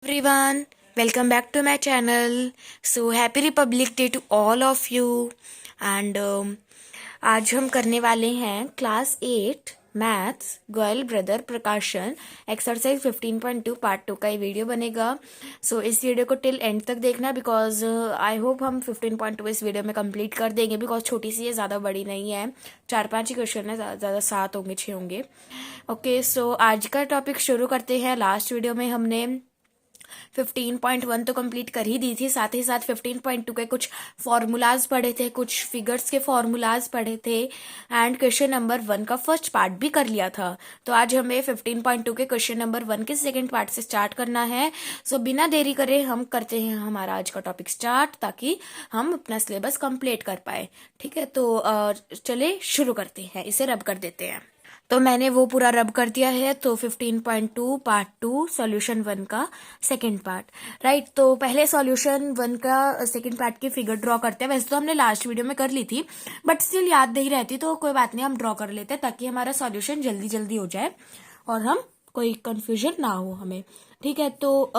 Everyone, welcome back to my channel. So happy Republic Day to all of you. And आज हम करने वाले हैं क्लास 8 मैथ्स गोयल ब्रदर प्रकाशन एक्सरसाइज 15.2 पार्ट 2 का ये वीडियो बनेगा. सो इस वीडियो को टिल एंड तक देखना बिकॉज आई होप हम 15.2 इस वीडियो में कंप्लीट कर देंगे बिकॉज छोटी सी है, ज़्यादा बड़ी नहीं है. 4-5 ही क्वेश्चन है, ज़्यादा 7 होंगे 6 होंगे. ओके, सो आज का टॉपिक शुरू करते हैं. लास्ट वीडियो में हमने 15.1 तो कंप्लीट कर ही दी थी, साथ ही साथ 15.2 के कुछ फॉर्मूलाज पढ़े थे, कुछ फिगर्स के फॉर्मूलाज पढ़े थे एंड क्वेश्चन नंबर 1 का फर्स्ट पार्ट भी कर लिया था. तो आज हमें 15.2 के क्वेश्चन नंबर 1 के सेकंड पार्ट से स्टार्ट करना है. सो बिना देरी करे हम करते हैं हमारा आज का टॉपिक स्टार्ट, ताकि हम अपना सिलेबस कंप्लीट कर पाए. ठीक है, तो चले शुरू करते हैं, इसे रब कर देते हैं. तो मैंने वो पूरा रब कर दिया है. तो 15.2 पार्ट 2 सॉल्यूशन 1 का सेकंड पार्ट, राइट. तो पहले सॉल्यूशन 1 का सेकंड पार्ट की फिगर ड्रॉ करते हैं. वैसे तो हमने लास्ट वीडियो में कर ली थी बट स्टिल याद नहीं रहती, तो कोई बात नहीं, हम ड्रॉ कर लेते हैं ताकि हमारा सॉल्यूशन जल्दी जल्दी हो जाए और हम कोई कंफ्यूजन ना हो हमें. ठीक है, तो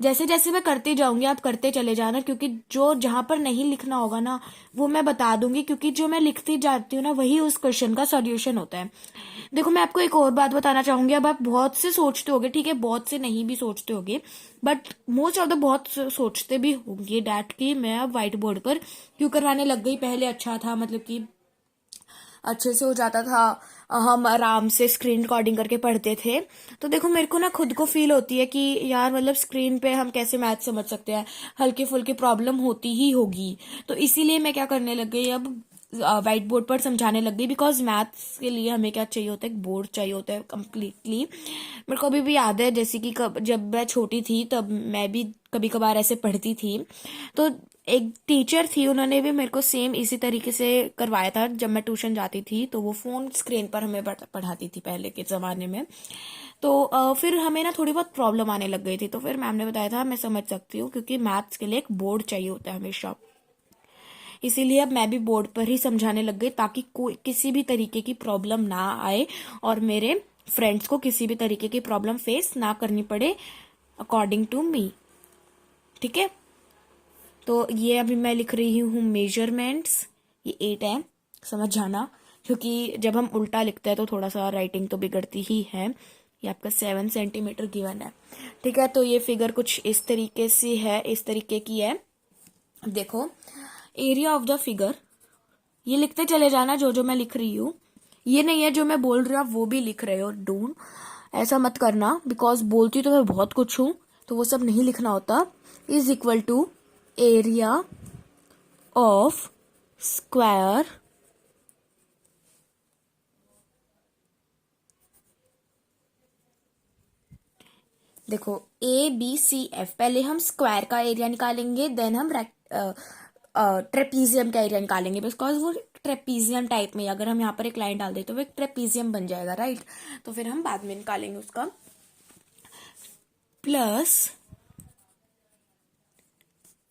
जैसे जैसे मैं करती जाऊंगी आप करते चले जाना, क्योंकि जो जहां पर नहीं लिखना होगा ना वो मैं बता दूंगी, क्योंकि जो मैं लिखती जाती हूँ ना वही उस क्वेश्चन का सॉल्यूशन होता है. देखो, मैं आपको एक और बात बताना चाहूंगी. अब आप बहुत से सोचते होगे, ठीक है, बहुत से नहीं भी सोचते होगे, बट मोस्ट ऑफ द बहुत सोचते भी होंगे डैट कि मैं अब व्हाइट बोर्ड पर क्यों करवाने लग गई. पहले अच्छा था, मतलब कि अच्छे से हो जाता था, हम आराम से स्क्रीन रिकॉर्डिंग करके पढ़ते थे. तो देखो, मेरे को ना खुद को फील होती है कि यार मतलब स्क्रीन पे हम कैसे मैथ समझ सकते हैं, हल्की फुल्की प्रॉब्लम होती ही होगी. तो इसीलिए मैं क्या करने लग गई, अब व्हाइट बोर्ड पर समझाने लग गई. बिकॉज मैथ्स के लिए हमें क्या चाहिए होता है, एक बोर्ड चाहिए होता है कम्प्लीटली. मेरे को अभी भी याद है, जैसे कि जब मैं छोटी थी तब मैं भी कभी कभार ऐसे पढ़ती थी. तो एक टीचर थी, उन्होंने भी मेरे को सेम इसी तरीके से करवाया था. जब मैं ट्यूशन जाती थी तो वो फोन स्क्रीन पर हमें पढ़ाती थी पहले के जमाने में. तो फिर हमें ना थोड़ी बहुत प्रॉब्लम आने लग गई थी. तो फिर मैम ने बताया था मैं समझ सकती हूँ, क्योंकि मैथ्स के लिए एक बोर्ड चाहिए होता है हमेशा. इसीलिए अब मैं भी बोर्ड पर ही समझाने लग गई, ताकि कोई किसी भी तरीके की प्रॉब्लम ना आए और मेरे फ्रेंड्स को किसी भी तरीके की प्रॉब्लम फेस ना करनी पड़े अकॉर्डिंग टू मी. ठीक है, तो ये अभी मैं लिख रही हूँ मेजरमेंट्स. ये 8 है, समझ जाना, क्योंकि जब हम उल्टा लिखते हैं तो थोड़ा सा राइटिंग तो बिगड़ती ही है. ये आपका 7 सेंटीमीटर गिवन है. ठीक है, तो ये फिगर कुछ इस तरीके से है, इस तरीके की है. देखो, एरिया ऑफ द फिगर, ये लिखते चले जाना जो जो मैं लिख रही हूँ. ये नहीं है जो मैं बोल रही हूँ आप वो भी लिख रहे हो. डोंट ऐसा मत करना, बिकॉज बोलती तो मैं बहुत कुछ हूँ, तो वो सब नहीं लिखना होता. Is equal to area of square देखो ABCF, पहले हम स्क्वायर का एरिया निकालेंगे, देन हम ट्रेपीजियम का एरिया निकालेंगे. बिकॉज वो ट्रेपीजियम टाइप में, अगर हम यहाँ पर एक लाइन डाल दे तो वो एक ट्रेपीजियम बन जाएगा, राइट. तो फिर हम बाद में निकालेंगे उसका. Plus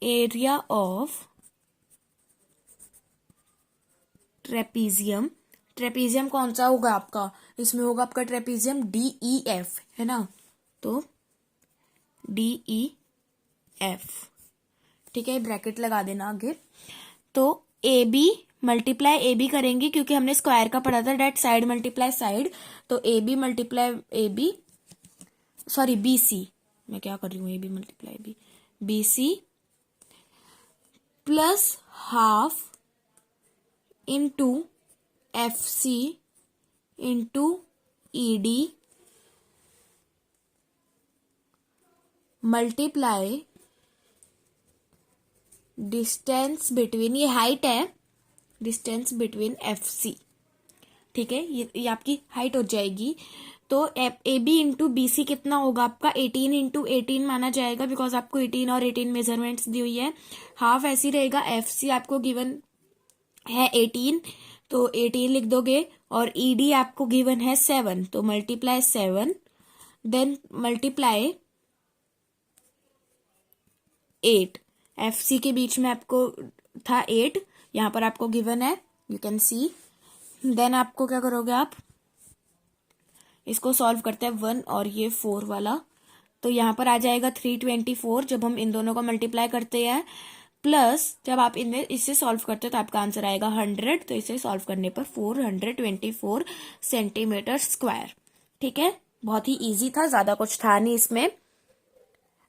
area of trapezium. Trapezium कौन सा होगा आपका, इसमें होगा आपका ट्रेपीजियम DEF, है ना. तो DEF, ठीक है, ब्रैकेट लगा देना आगे. तो AB मल्टीप्लाई AB करेंगे, क्योंकि हमने स्क्वायर का पढ़ा था डेट साइड मल्टीप्लाई साइड. तो AB multiply AB, sorry BC, मैं क्या कर रही हूँ, AB multiply AB, BC plus half into FC into ED multiply distance between, ये हाइट है, डिस्टेंस बिटवीन FC. ठीक है, ये आपकी हाइट हो जाएगी. तो AB इंटू BC कितना होगा आपका, 18 इंटू 18 माना जाएगा, बिकॉज आपको 18 और 18 मेजरमेंट्स दी हुई है. हाफ ऐसी रहेगा. FC आपको गिवन है 18, तो 18 लिख दोगे. और ED आपको गिवन है 7, तो मल्टीप्लाई 7, देन मल्टीप्लाई 8. FC के बीच में आपको था 8, यहाँ पर आपको गिवन है, यू कैन सी. देन आपको क्या करोगे, आप इसको सॉल्व करते हैं 1 और ये 4 वाला, तो यहाँ पर आ जाएगा 324 जब हम इन दोनों को मल्टीप्लाई करते हैं, प्लस जब आप इन्हें इससे सॉल्व करते हो तो आपका आंसर आएगा 100। तो इसे सॉल्व करने पर 424 सेंटीमीटर स्क्वायर। ठीक है, बहुत ही इजी था, ज्यादा कुछ था नहीं इसमें।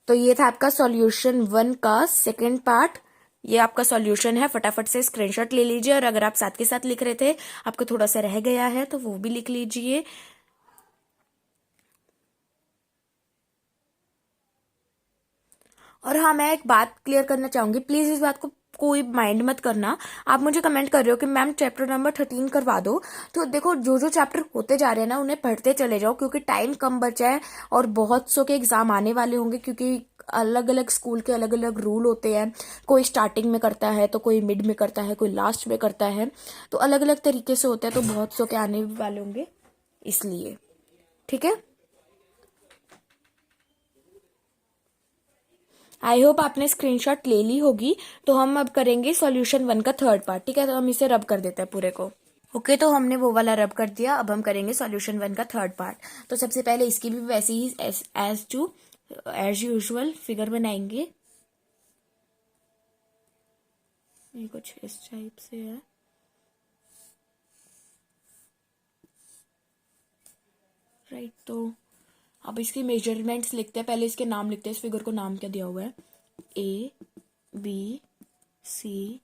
तो ये था आपका सॉल्यूशन 1 का सेकंड पार्ट। ये आपका सॉल्यूशन है, फटाफट से स्क्रीनशॉट ले लीजिए। और अगर आप साथ के साथ लिख रहे थे, आपको थोड़ा सा रह गया है तो वो भी लिख लीजिए। और हाँ, मैं एक बात क्लियर करना चाहूंगी, प्लीज इस बात को कोई माइंड मत करना। आप मुझे कमेंट कर रहे हो कि मैम चैप्टर नंबर 13 करवा दो। तो देखो, जो जो चैप्टर होते जा रहे हैं ना, उन्हें पढ़ते चले जाओ, क्योंकि टाइम कम बचा है और बहुत सौ के एग्जाम आने वाले होंगे। क्योंकि अलग अलग स्कूल के अलग अलग रूल होते हैं, कोई स्टार्टिंग में करता है तो कोई मिड में करता है, कोई लास्ट में करता है, तो अलग अलग तरीके से होता है। तो बहुत सौ के आने वाले होंगे, इसलिए। ठीक है, आई होप आपने स्क्रीनशॉट ले ली होगी। तो हम अब करेंगे सॉल्यूशन 1 का थर्ड पार्ट। ठीक है, तो हम इसे रब कर देते हैं पूरे को। ओके, तो हमने वो वाला रब कर दिया। अब हम करेंगे सॉल्यूशन 1 का थर्ड पार्ट। तो सबसे पहले इसकी भी वैसे ही एज यूजुअल फिगर बनाएंगे। ये कुछ इस टाइप से है। राइट, तो अब इसके मेजरमेंट्स लिखते हैं। पहले इसके नाम लिखते हैं। इस फिगर को नाम क्या दिया हुआ है? ए बी सी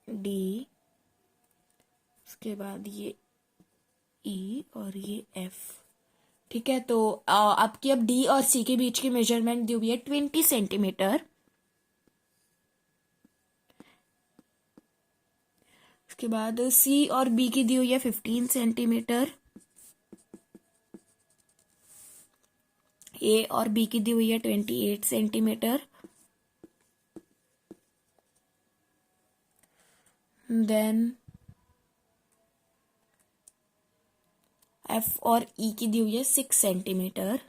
डी, उसके बाद ये ई और ये एफ। ठीक है, तो आपकी अब डी और सी के बीच की मेजरमेंट दी हुई है 20 सेंटीमीटर। उसके बाद सी और बी की दी हुई है 15 सेंटीमीटर। ए और बी की दी हुई है 28 सेंटीमीटर। देन एफ और ई की दी हुई है 6 सेंटीमीटर।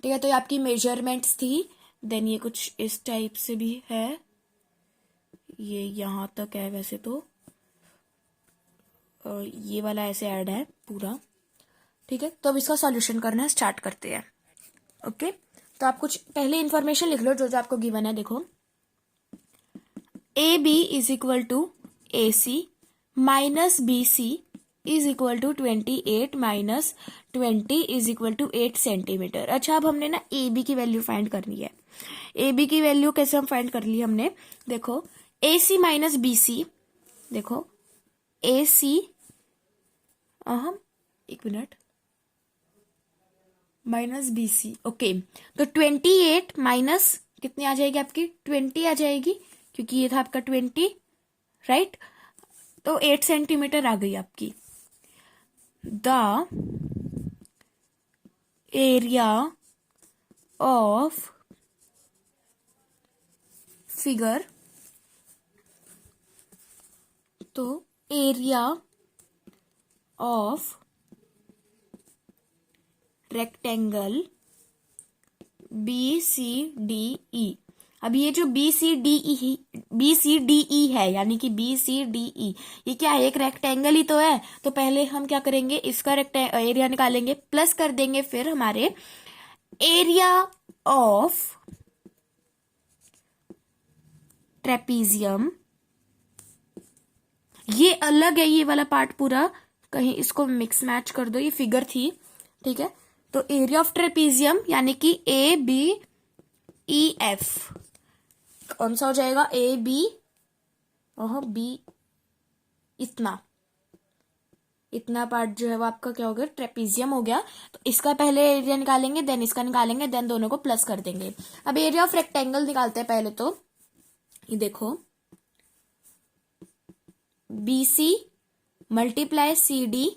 ठीक है, तो ये आपकी मेजरमेंट्स थी। देन ये कुछ इस टाइप से भी है, ये यहां तक है वैसे तो। ये वाला ऐसे ऐड है पूरा। ठीक है, तो अब इसका सॉल्यूशन करना स्टार्ट करते हैं। ओके, तो आप कुछ पहले इंफॉर्मेशन लिख लो जो जो आपको गिवन है। देखो, A B is equal to A C minus B C is equal to 28 minus 20 is equal to 8 centimetre. अच्छा, अब हमने ना ए बी की वैल्यू फाइंड करनी है। ए बी की वैल्यू कैसे हम फाइंड कर ली हमने? देखो, ए सी माइनस बी सी। देखो, ए सी, अहम एक minute, minus B C. Okay, तो 28 माइनस कितनी आ जाएगी आपकी? 20 आ जाएगी, क्योंकि ये था आपका 20। राइट, तो 8 सेंटीमीटर आ गई आपकी। द एरिया ऑफ फिगर, तो area of rectangle B C D E. अब ये जो बी सी डी ई है, यानी कि बी सी डी ई, ये क्या है? एक रेक्टेंगल ही तो है। तो पहले हम क्या करेंगे, इसका एरिया निकालेंगे, प्लस कर देंगे फिर हमारे एरिया ऑफ ट्रेपीजियम। ये अलग है, ये वाला पार्ट पूरा, कहीं इसको मिक्स मैच कर दो, ये फिगर थी। ठीक है, तो एरिया ऑफ ट्रेपीजियम यानी कि ए बी ई एफ कौन सा हो जाएगा? ए बी, बी, इतना इतना पार्ट जो है वो आपका क्या हो गया? ट्रेपीजियम हो गया। तो इसका पहले एरिया निकालेंगे, देन इसका निकालेंगे, देन दोनों को प्लस कर देंगे। अब एरिया ऑफ रेक्टेंगल निकालते हैं पहले। तो ये देखो, B C multiply C D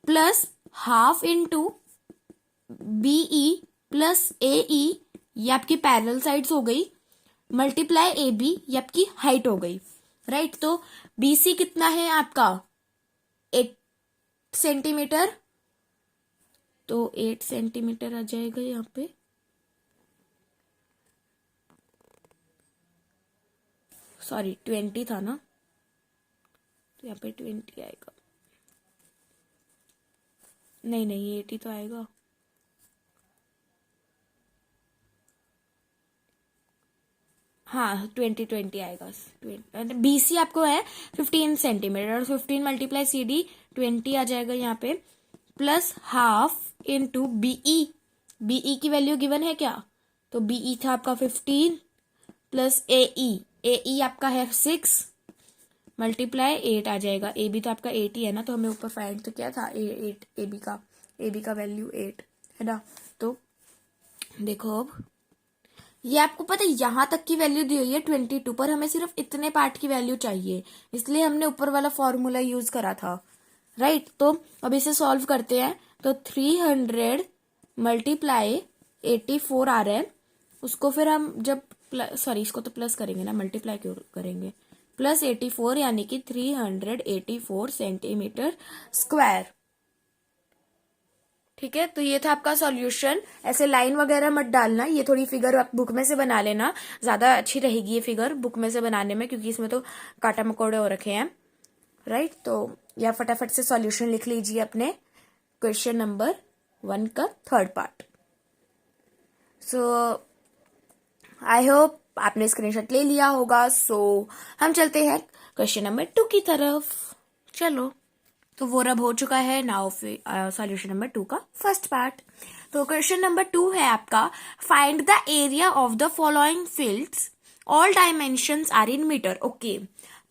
plus half into BE plus A E, ये आपकी पैरेलल साइड्स हो गई, मल्टीप्लाई ए बी, ये आपकी हाइट हो गई। राइट, तो बी सी कितना है आपका? 8 सेंटीमीटर। तो 8 सेंटीमीटर आ जाएगा यहाँ पे। सॉरी, 20 था ना, तो यहाँ पे 20 आएगा, नहीं नहीं 80 तो आएगा, हाँ 20 आएगा। BC आपको है 15 सेंटीमीटर, और 15 मल्टीप्लाई CD 20 आ जाएगा यहाँ पे, plus half into BE। BE की वैल्यू गिवन है क्या, तो BE था आपका 15 प्लस AE आपका है 6 मल्टीप्लाई 8 आ जाएगा। AB तो आपका 8 ही है ना, तो हमें ऊपर फाइंड तो क्या था 8 AB का वैल्यू 8 है ना। तो देखो अब ये आपको पता है यहां तक की वैल्यू दी हुई है 22, पर हमें सिर्फ इतने पार्ट की वैल्यू चाहिए, इसलिए हमने ऊपर वाला फॉर्मूला यूज करा था, राइट। तो अब इसे सॉल्व करते हैं, तो 300 मल्टीप्लाई 84 आ रहा है, उसको फिर हम जब सॉरी इसको तो प्लस करेंगे ना, मल्टीप्लाई क्यों करेंगे, प्लस 84 यानी कि 384 सेंटीमीटर स्क्वायर। ठीक है, तो ये था आपका सॉल्यूशन। ऐसे लाइन वगैरह मत डालना, ये थोड़ी फिगर आप बुक में से बना लेना, ज्यादा अच्छी रहेगी ये फिगर बुक में से बनाने में, क्योंकि इसमें तो काटा मकोड़े हो रखे हैं, राइट। तो या फटाफट से सॉल्यूशन लिख लीजिए अपने क्वेश्चन नंबर 1 का third part. So I hope आपने स्क्रीनशॉट ले लिया होगा। सो हम चलते हैं क्वेश्चन नंबर 2 की तरफ, चलो। तो वो रब हो चुका है, नाउ सॉल्यूशन नंबर 2 का फर्स्ट पार्ट। तो क्वेश्चन नंबर 2 है आपका, find the area of the following fields, all dimensions are in metre. Okay,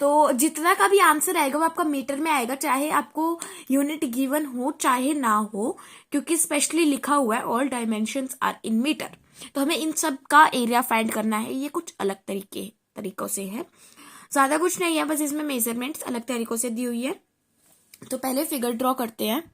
तो जितना का भी आंसर आएगा वो आपका मीटर में आएगा, चाहे आपको यूनिट गिवन हो चाहे ना हो, क्योंकि स्पेशली लिखा हुआ है all dimensions are in metre. तो हमें इन सब का एरिया फाइंड करना है, ये कुछ अलग तरीकों से है, ज्यादा कुछ नहीं है, बस इसमें मेजरमेंट्स अलग तरीकों से दी हुई है। तो पहले फिगर ड्रॉ करते हैं।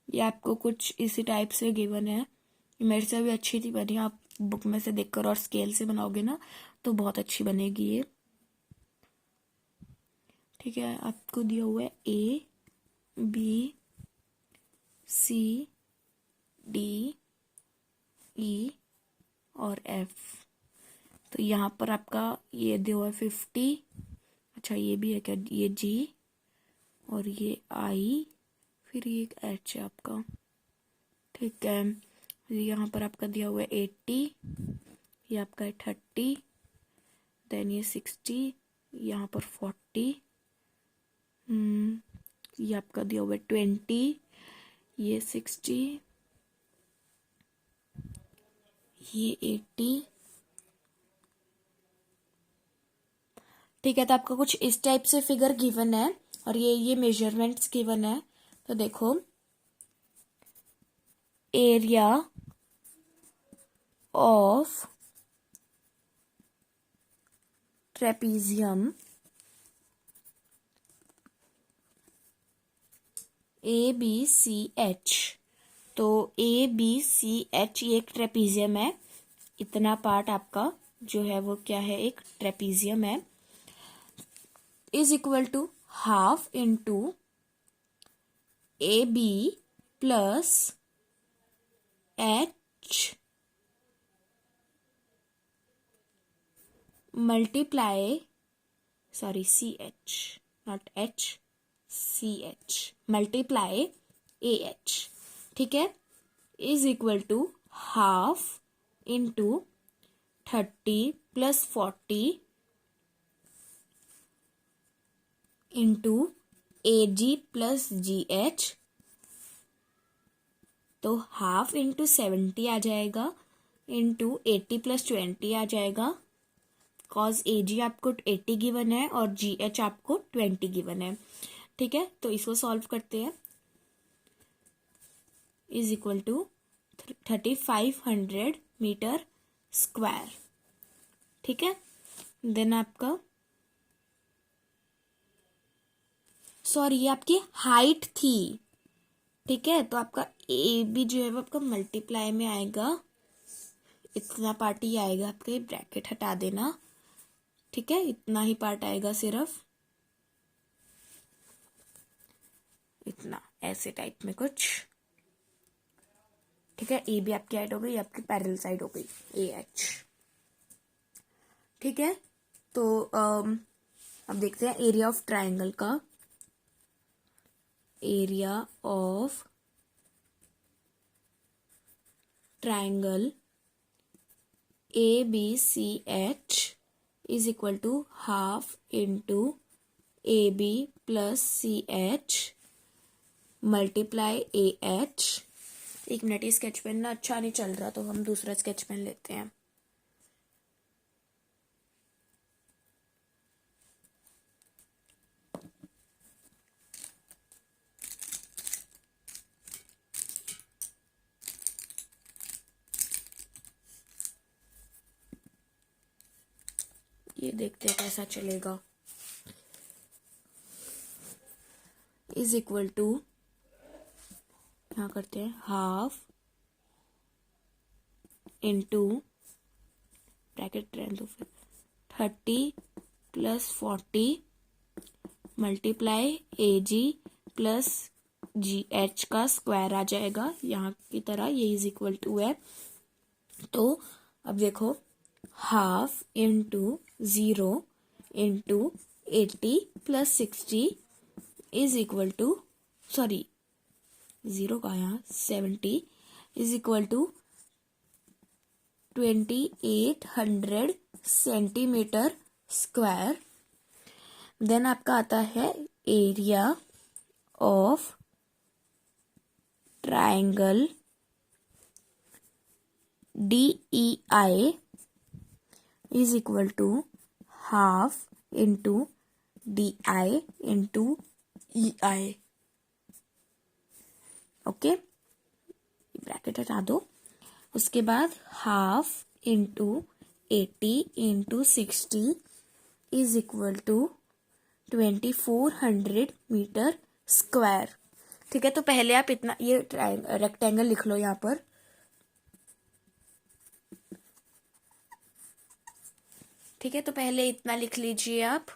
ये आपको कुछ इसी टाइप से गिवन है, मेरे से भी अच्छी थी बनी, आप बुक में से देखकर और स्केल से बनाओगे ना तो बहुत अच्छी बनेगी ये। ठीक है, आपको दिया हुआ है ABCDE और F। तो यहाँ पर आपका ये दिया हुआ है 50, अच्छा ये भी है क्या, ये G और ये I, फिर ये एक H है आपका। ठीक है, यहाँ पर आपका दिया हुआ है 80, ये आपका है 30, देन ये 60, यहाँ पर 40, ये आपका दिया हुआ है 20, ये 60, ये 80। ठीक है, तो आपका कुछ इस टाइप से फिगर गिवन है और ये मेजरमेंट्स गिवन है। तो देखो एरिया ऑफ ट्रेपीजियम ABCH, तो ABCH ये एक ट्रेपीजियम है, इतना पार्ट आपका जो है वो क्या है, एक ट्रेपीजियम है, is equal to half into AB plus H multiply CH, not H, CH multiply AH। ठीक है, is equal to half into 30 plus 40 into AG plus GH, तो हाफ इंटू 70 आ जाएगा, इंटू 80 प्लस 20 आ जाएगा, कॉज AG आपको 80 given है और GH आपको 20 गिवन है। ठीक है, तो इसको सॉल्व करते हैं, is equal to 3500 metre square. ठीक है, देन आपका सॉरी ये आपकी हाइट थी, ठीक है। तो आपका ए बी जो है वो आपका मल्टीप्लाई में आएगा, इतना पार्ट ही आएगा आपका, ये ब्रैकेट हटा देना, ठीक है। इतना ही पार्ट आएगा सिर्फ, इतना ऐसे टाइप में कुछ, ठीक है। ए बी आपकी हाइट हो गई, आपकी पैरेलल साइड हो गई ए एच, ठीक है। तो अब देखते हैं एरिया ऑफ ट्राइंगल का। Area of triangle A B C H is equal to half into A B plus C H multiply A H. एक मिनट, ये स्केच पेन ना अच्छा नहीं चल रहा, तो हम दूसरा स्केच पेन लेते हैं। ये देखते हैं कैसा चलेगा। इज इक्वल टू, यहाँ करते हैं half into bracket 30 plus 40 multiply A G plus G H का स्क्वायर आ जाएगा यहाँ की तरह, ये इज इक्वल टू है। तो अब देखो, half into 0 into 80 plus 60 is equal to, sorry 0 का यहाँ 70 is equal to 2800 centimetre square. Then आपका आता है area of triangle DEI is equal to half into DI into EI, okay. Bracket हटा दो। उसके बाद half into 80 into 60 is equal to 2400 metre square, ठीक है। तो पहले आप इतना ये रेक्टेंगल लिख लो यहाँ पर, ठीक है। तो पहले इतना लिख लीजिए आप,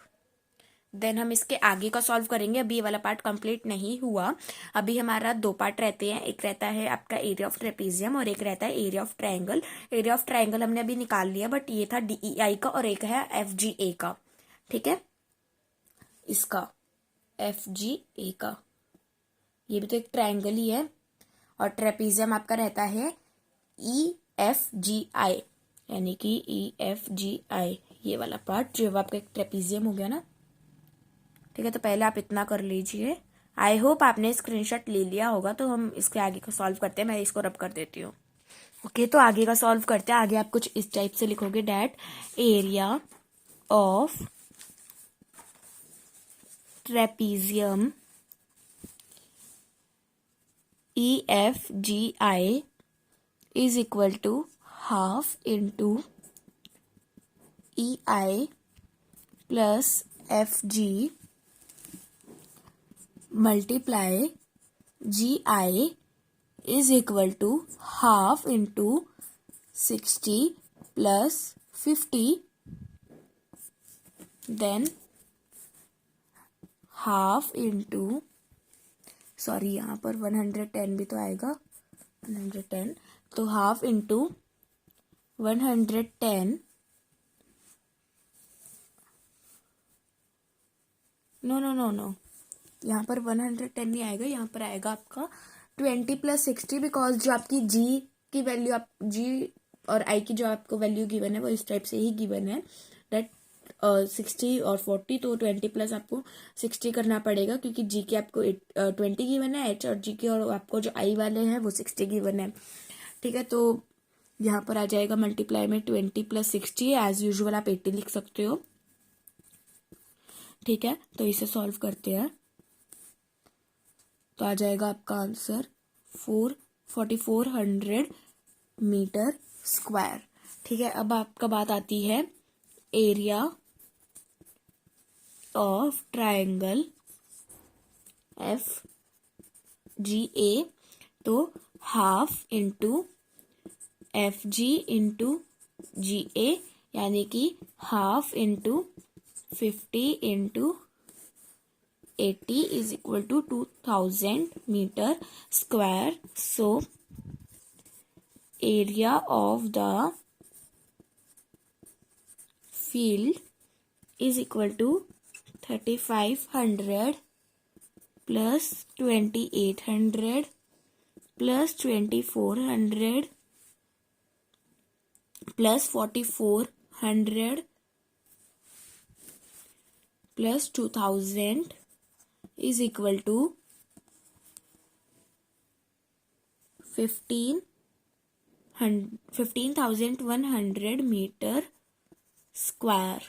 देन हम इसके आगे का सॉल्व करेंगे। अभी ये वाला पार्ट कंप्लीट नहीं हुआ, अभी हमारा दो पार्ट रहते हैं। एक रहता है आपका एरिया ऑफ ट्रेपीजियम और एक रहता है area of triangle. Area of triangle हमने अभी निकाल लिया, बट ये था DEI का और एक है FGA का, ठीक है। इसका FGA का, ये भी तो एक ट्रायंगल ही है। और ट्रेपीजियम आपका रहता है EFGI, यानी कि EFGI, ये वाला पार्ट जो आपका एक ट्रेपीजियम हो गया ना, ठीक है। तो पहले आप इतना कर लीजिए। आई होप आपने स्क्रीनशॉट ले लिया होगा। तो हम इसके आगे का सॉल्व करते हैं, मैं इसको रब कर देती हूँ, ओके। तो आगे का सॉल्व करते हैं। आगे आप कुछ इस टाइप से लिखोगे, that area of trapezium EFGI is equal to half into EI plus FG multiply GI is equal to half into 60 plus 50, then half into, sorry यहाँ पर 110 भी तो आएगा, 110, तो half into 110, no no no no, यहाँ पर 110 नहीं आएगा, यहाँ पर आएगा आपका 20 प्लस 60, बिकॉज जो आपकी जी की वैल्यू, आप जी और आई की जो आपको वैल्यू गिवन है वो इस टाइप से ही गिवन है, दैट 60 और 40, तो 20 प्लस आपको 60 करना पड़ेगा, क्योंकि जी की आपको 20 गिवन है एच, और जी की और आपको जो आई वाले हैं वो 60 गिवन है, ठीक है। तो यहाँ पर आ जाएगा मल्टीप्लाई में 20 प्लस 60, एज यूजुअल आप 80 लिख सकते हो, ठीक है। तो इसे सॉल्व करते हैं, तो आ जाएगा आपका आंसर 4400 मीटर स्क्वायर, ठीक है। अब आपका बात आती है area of triangle F G A, तो half into F G into G A, यानी कि half into 50 into 80 is equal to 2000 metre square. So area of the field is equal to 3500 plus 2800 plus 2400 plus 4400 plus 2000 is equal to 15,100 metre square.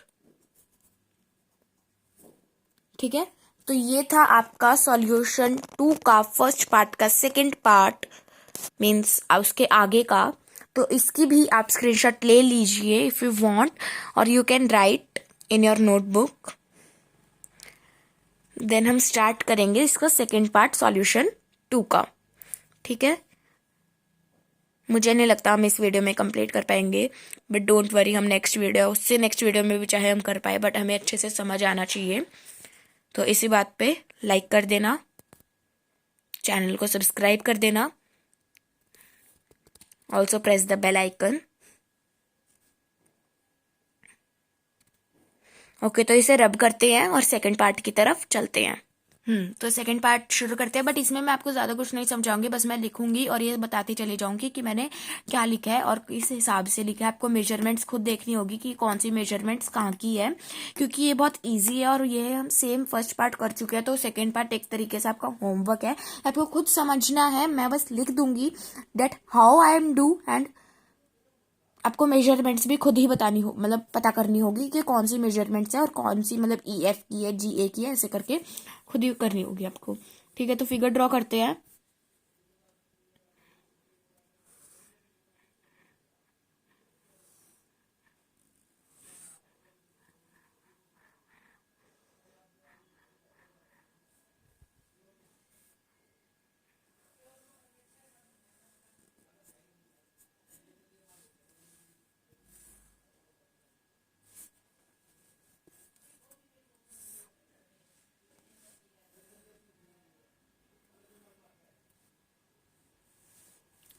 ठीक है, तो ये था आपका solution 2 का first part का सेकंड पार्ट मीन्स उसके आगे का. तो इसकी भी आप स्क्रीनशॉट ले लीजिए इफ यू वांट, और you can write in your notebook. Then हम स्टार्ट करेंगे इसका सेकंड पार्ट सॉल्यूशन 2 का. ठीक है, मुझे नहीं लगता हम इस वीडियो में कंप्लीट कर पाएंगे, बट डोंट वरी, हम नेक्स्ट वीडियो उससे नेक्स्ट वीडियो में भी चाहे हम कर पाए, बट हमें अच्छे से समझ आना चाहिए. तो इसी बात पे लाइक कर देना, चैनल को सब्सक्राइब कर देना, also press the bell icon. Okay, तो इसे रब करते हैं और सेकंड पार्ट की तरफ चलते हैं. तो सेकंड पार्ट शुरू करते हैं, बट इसमें मैं आपको ज़्यादा कुछ नहीं समझाऊंगी, बस मैं लिखूंगी और ये बताती चली जाऊंगी कि मैंने क्या लिखा है और किस हिसाब से लिखा है. आपको मेजरमेंट्स खुद देखनी होगी कि कौन सी मेजरमेंट्स कहाँ की है, क्योंकि ये बहुत इजी है और ये हम सेम फर्स्ट पार्ट कर चुके हैं. तो सेकेंड पार्ट एक तरीके से आपका होमवर्क है, आपको खुद समझना है. मैं बस लिख दूंगी that how I am do, and आपको मेजरमेंट्स भी खुद ही बतानी हो, मतलब पता करनी होगी कि कौन सी मेजरमेंट्स है और कौन सी मतलब ई एफ की है, जी ए की है, ऐसे करके खुद ही करनी होगी आपको. ठीक है, तो फिगर ड्रॉ करते हैं.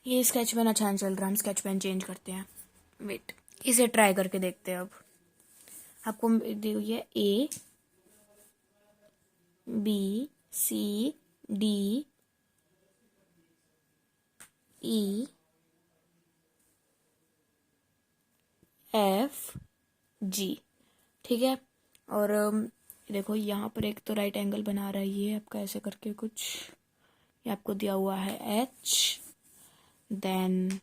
ये स्केच पेन अच्छा नहीं चल रहा, हम स्केच पेन चेंज करते हैं. वेट, इसे ट्राई करके देखते हैं. अब आपको ये A B C D E F G. ठीक है, और देखो यहाँ पर एक तो राइट एंगल बना रही है आपका ऐसे करके कुछ, ये आपको दिया हुआ है एच, देन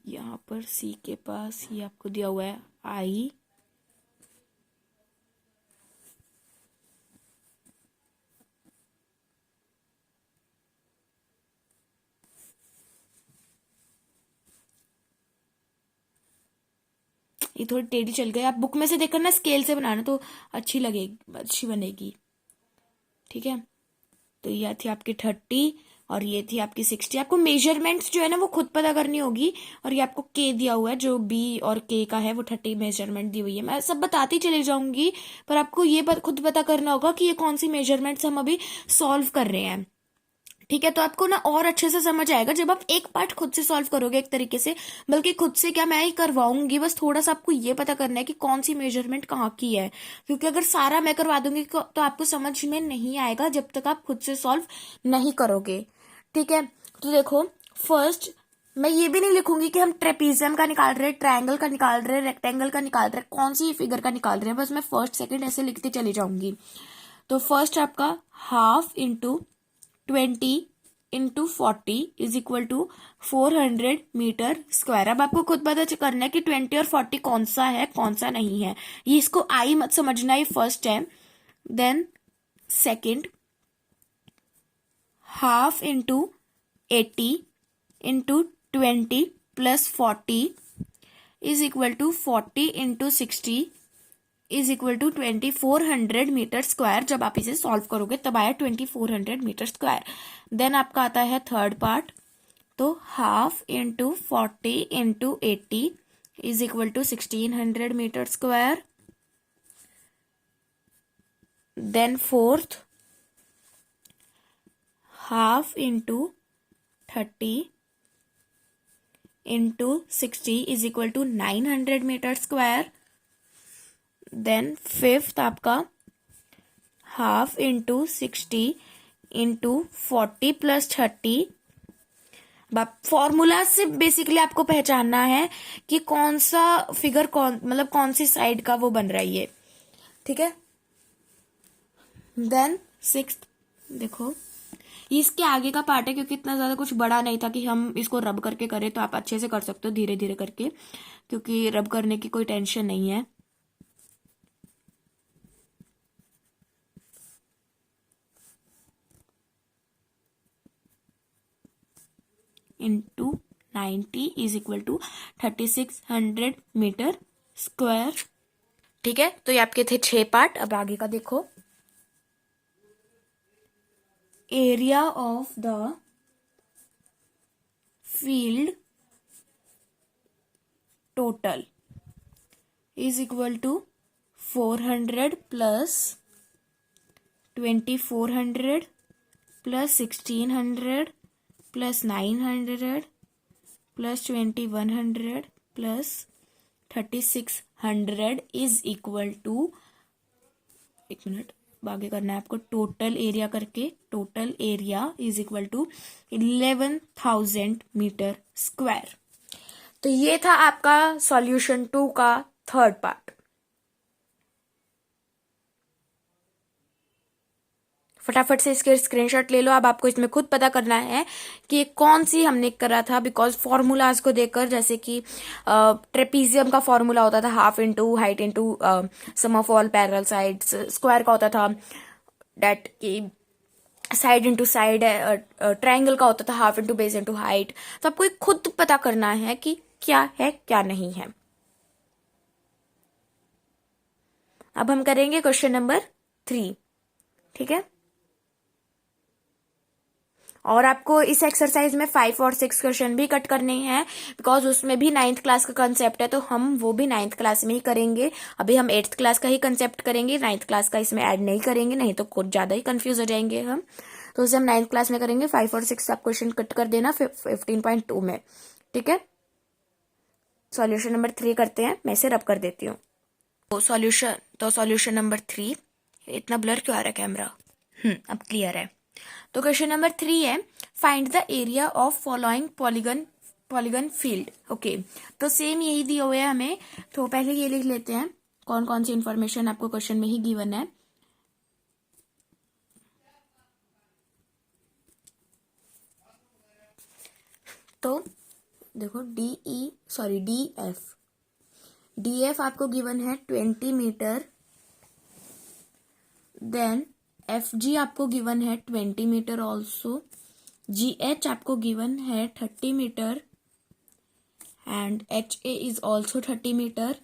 यहाँ पर सी के पास ये आपको दिया हुआ है आई, ये थोड़ी टेढ़ी चल गई. आप बुक में से देखकर ना स्केल से बनाना तो अच्छी लगेगी, अच्छी बनेगी. ठीक है, तो यह थी आपकी 30 और ये थी आपकी 60. आपको मेजरमेंट्स जो है ना वो खुद पता करनी होगी, और ये आपको के दिया हुआ है, जो बी और के का है वो 30 मेजरमेंट दी हुई है. मैं सब बताती चली जाऊंगी, पर आपको ये खुद पता करना होगा कि ये कौन सी मेजरमेंट्स हम अभी सॉल्व कर रहे हैं. ठीक है, तो आपको ना और अच्छे से समझ आएगा जब आप एक पार्ट खुद से सॉल्व करोगे एक तरीके से, बल्कि खुद से क्या मैं ही करवाऊंगी, बस थोड़ा सा आपको ये पता करना है कि कौन सी मेजरमेंट कहाँ की है, क्योंकि अगर सारा मैं करवा दूंगी तो आपको समझ में नहीं आएगा जब तक आप खुद से सॉल्व नहीं करोगे. ठीक है, तो देखो फर्स्ट मैं ये भी नहीं लिखूंगी कि हम ट्रेपीजियम का निकाल रहे हैं, ट्रायंगल का निकाल रहे हैं, रेक्टेंगल का निकाल रहे हैं, कौन सी फिगर का निकाल रहे हैं, बस मैं फर्स्ट सेकंड ऐसे लिखती चली जाऊंगी. तो फर्स्ट आपका half into 20 into 40 is equal to 400 metre square. अब आपको खुद पता करना है कि 20 और 40 कौन सा है कौन सा नहीं है, ये इसको आई मत समझना, ये फर्स्ट है. Then second half into 80 into 20 plus 40 is equal to 40 into 60 is equal to 2400 metre square. जब आप इसे सॉल्व करोगे तब आया 2400 मीटर स्क्वायर। देन आपका आता है थर्ड पार्ट, तो half into 40 into 80 is equal to 1600 metre square. Then fourth, half into 30 into 60 is equal to 900 metre square. Then fifth आपका half into 60 into 40 plus 30। Formula से basically आपको पहचानना है कि कौन सा फिगर मतलब कौन सी साइड का वो बन रहा है ये, ठीक है। देन सिक्स्थ, देखो ये इसके आगे का पार्ट है, क्योंकि इतना ज्यादा कुछ बड़ा नहीं था कि हम इसको रब करके करें, तो आप अच्छे से कर सकते हो धीरे धीरे करके, क्योंकि रब करने की कोई टेंशन नहीं है। Into 90 is equal to 3600 metre square, ठीक है। तो ये आपके थे 6 पार्ट। अब आगे का देखो, area of the field total is equal to 400 plus 2400 plus 1600 plus 900 plus 2100 plus 3600 is equal to, एक मिनट आगे करना है आपको, टोटल एरिया करके, total area is equal to 11,000 metre square. तो ये था आपका सॉल्यूशन 2 का थर्ड पार्ट। फटाफट से इसके स्क्रीनशॉट ले लो। अब आपको इसमें खुद पता करना है कि कौन सी हमने करा था, बिकॉज फॉर्मूलाज को देखकर, जैसे कि ट्रेपीजियम का फॉर्मूला होता था half into height into sum of all parallel sides, square का होता था डेट की साइड इंटू साइड, ट्राइंगल का होता था half into base into height. तो आपको खुद पता करना है कि क्या है क्या नहीं है। अब हम करेंगे क्वेश्चन नंबर 3, ठीक है। और आपको इस एक्सरसाइज में 5 और 6 क्वेश्चन भी कट करने हैं, बिकॉज उसमें भी 9th क्लास का कंसेप्ट है, तो हम वो भी 9th क्लास में ही करेंगे। अभी हम 8th क्लास का ही कंसेप्ट करेंगे, 9th क्लास का इसमें ऐड नहीं करेंगे, नहीं तो कुछ ज्यादा ही कंफ्यूज हो जाएंगे हम। तो उसे हम 9th क्लास में करेंगे। 5 और 6 आप क्वेश्चन कट कर देना 15.2 में, ठीक है। सॉल्यूशन नंबर 3 करते हैं, मैं इसे रब कर देती हूँ। तो सॉल्यूशन नंबर 3, इतना ब्लर क्यों आ रहा है कैमरा, अब क्लियर है। तो क्वेश्चन नंबर 3 है, find the area of following polygon field. Okay, तो सेम यही दिया हुआ है हमें, तो पहले ये लिख लेते हैं कौन कौन सी इंफॉर्मेशन आपको क्वेश्चन में ही गिवन है। तो देखो डी एफ आपको गिवन है 20 मीटर। देन एफ जी आपको गिवन है 20 मीटर ऑल्सो। जी एच आपको गिवन है 30 metre and H A is also 30 metre.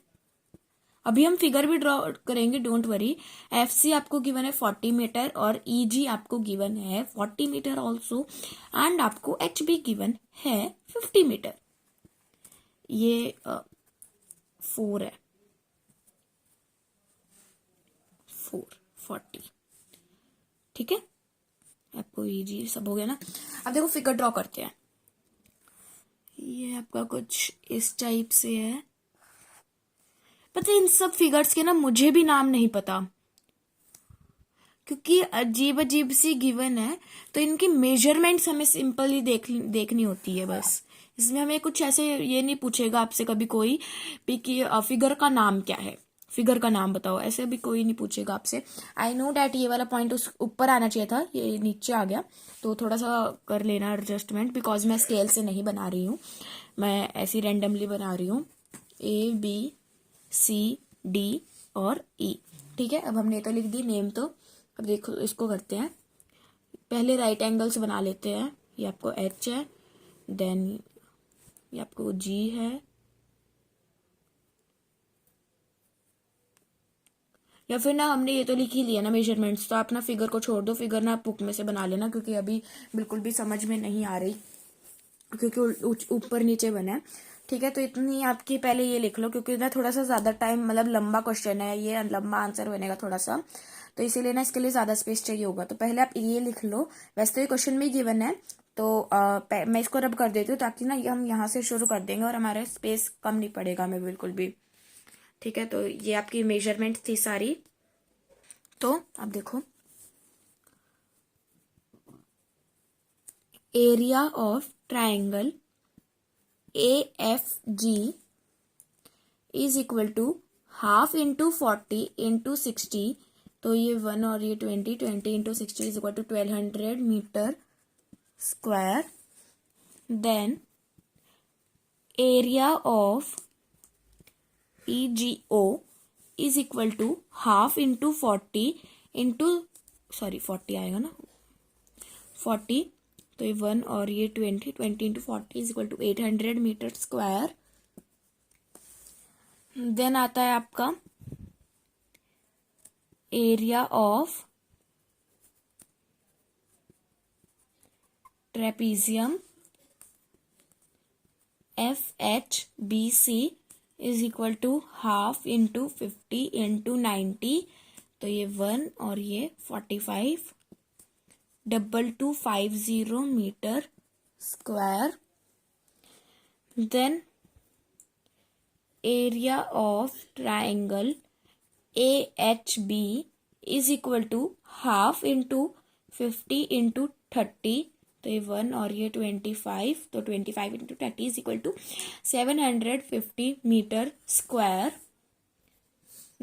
अभी हम फिगर भी ड्रॉ करेंगे, डोंट वरी। एफ सी आपको गिवन है 40 मीटर और ई जी आपको गिवन है 40 मीटर ऑल्सो, एंड आपको एच बी गिवन है 50 मीटर। ये 4 है, 40, ठीक है। आपको इजी सब हो गया ना। अब देखो फिगर ड्रॉ करते हैं। ये आपका कुछ इस टाइप से है। पता है इन सब फिगर्स के ना मुझे भी नाम नहीं पता, क्योंकि अजीब अजीब सी गिवन है, तो इनकी मेजरमेंट्स हमें सिंपली देखनी होती है बस। इसमें हमें कुछ ऐसे ये नहीं पूछेगा आपसे कभी कोई भी कि फिगर का नाम क्या है, फिगर का नाम बताओ, ऐसे भी कोई नहीं पूछेगा आपसे। आई नो डैट ये वाला पॉइंट उस ऊपर आना चाहिए था, ये नीचे आ गया, तो थोड़ा सा कर लेना एडजस्टमेंट, बिकॉज मैं स्केल से नहीं बना रही हूँ, मैं ऐसी रैंडमली बना रही हूँ। ए बी सी डी और ई, ठीक है। अब हमने तो लिख दी नेम, तो अब देखो इसको करते हैं। पहले राइट एंगल्स बना लेते हैं। ये आपको एच है, देन ये आपको जी है, या फिर ना हमने ये तो लिख ही लिया ना मेजरमेंट्स, तो आप ना फिगर को छोड़ दो, फिगर ना आप बुक में से बना लेना, क्योंकि अभी बिल्कुल भी समझ में नहीं आ रही, क्योंकि ऊपर नीचे बना है। ठीक है, तो इतनी आपकी पहले ये लिख लो, क्योंकि ना थोड़ा सा ज्यादा टाइम, मतलब लंबा क्वेश्चन है ये, लंबा आंसर बनेगा थोड़ा सा, तो इसीलिए ना इसके लिए ज्यादा स्पेस चाहिए होगा। तो पहले आप ये लिख लो। वैसे तो ये क्वेश्चन में गिवन है, तो मैं इसको रब कर देती हूँ, ताकि ना ये हम यहाँ से शुरू कर देंगे और हमारा स्पेस कम नहीं पड़ेगा हमें बिल्कुल भी। ठीक है, तो ये आपकी मेजरमेंट थी सारी। तो अब देखो, area of triangle AFG is equal to half into 40 into 60, तो ये 1 और ये 20, 20 into 60 is equal to 1200 metre square. Then area of EGO is equal to half into 40 into, sorry 40 आएगा ना, 40, तो ये 1 और ये 20, 20 into 40 is equal to 800 metre square. Then आता है आपका area of trapezium FHBC is equal to half into 50 into 90, तो ये 1 और ये 45, 2250 metre square. Then area of triangle AHB is equal to half into 50 into 30, तो ये 1 और ये 25, तो 25 into 30 is equal to 750 metre square.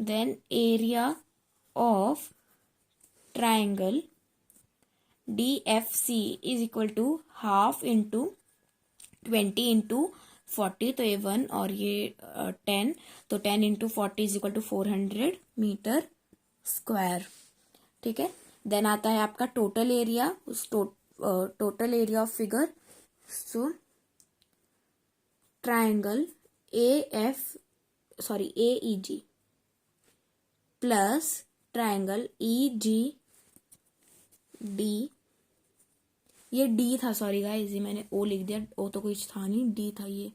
Then area of triangle DFC is equal to half into 20 into 40, तो ये 1 और ये 10, तो 10 into 40 is equal to 400 metre square. ठीक है, देन आता है आपका टोटल एरिया, उस total area of figure. So triangle AEG plus triangle EGD, ये D था, सॉरी गाइस, ये मैंने O लिख दिया, O तो कुछ था नहीं, D था ये।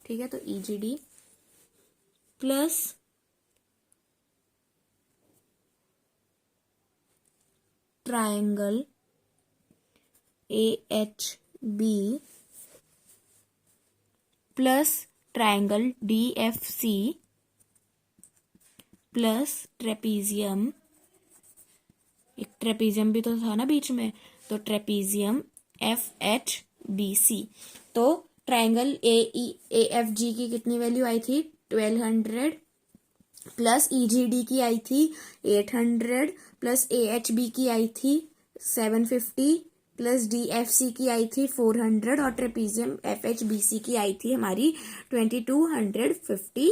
ठीक है, तो EGD plus triangle AHB plus triangle DFC plus trapezium, एक ट्रेपीजियम भी तो था ना बीच में, तो ट्रेपीजियम FHBC। तो ट्राइंगल AFG की कितनी वैल्यू आई थी, 1200, प्लस EGD की आई थी 800, प्लस AHB की आई थी 750, प्लस DFC की आई थी 400, और ट्रेपीजियम FHBC की आई थी हमारी 2250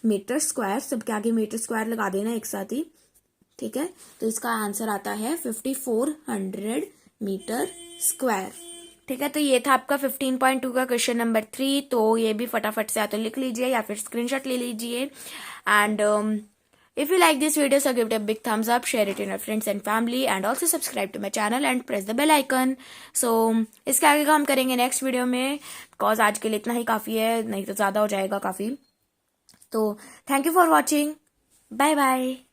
मीटर स्क्वायर। सबके आगे मीटर स्क्वायर लगा देना एक साथ ही। ठीक है, तो इसका आंसर आता है 5400 मीटर स्क्वायर। ठीक है, तो ये था आपका 15.2 का क्वेश्चन नंबर 3। तो ये भी फटाफट से आते लिख लीजिए या फिर स्क्रीनशॉट ले लीजिए। And if you like this video, so give it a big thumbs up, share it in your friends and family, and also subscribe to my channel and press the bell icon. So इसके आगे का हम करेंगे next video में, because आज के लिए इतना ही काफ़ी है, नहीं तो ज़्यादा हो जाएगा काफ़ी। तो thank you for watching, bye bye.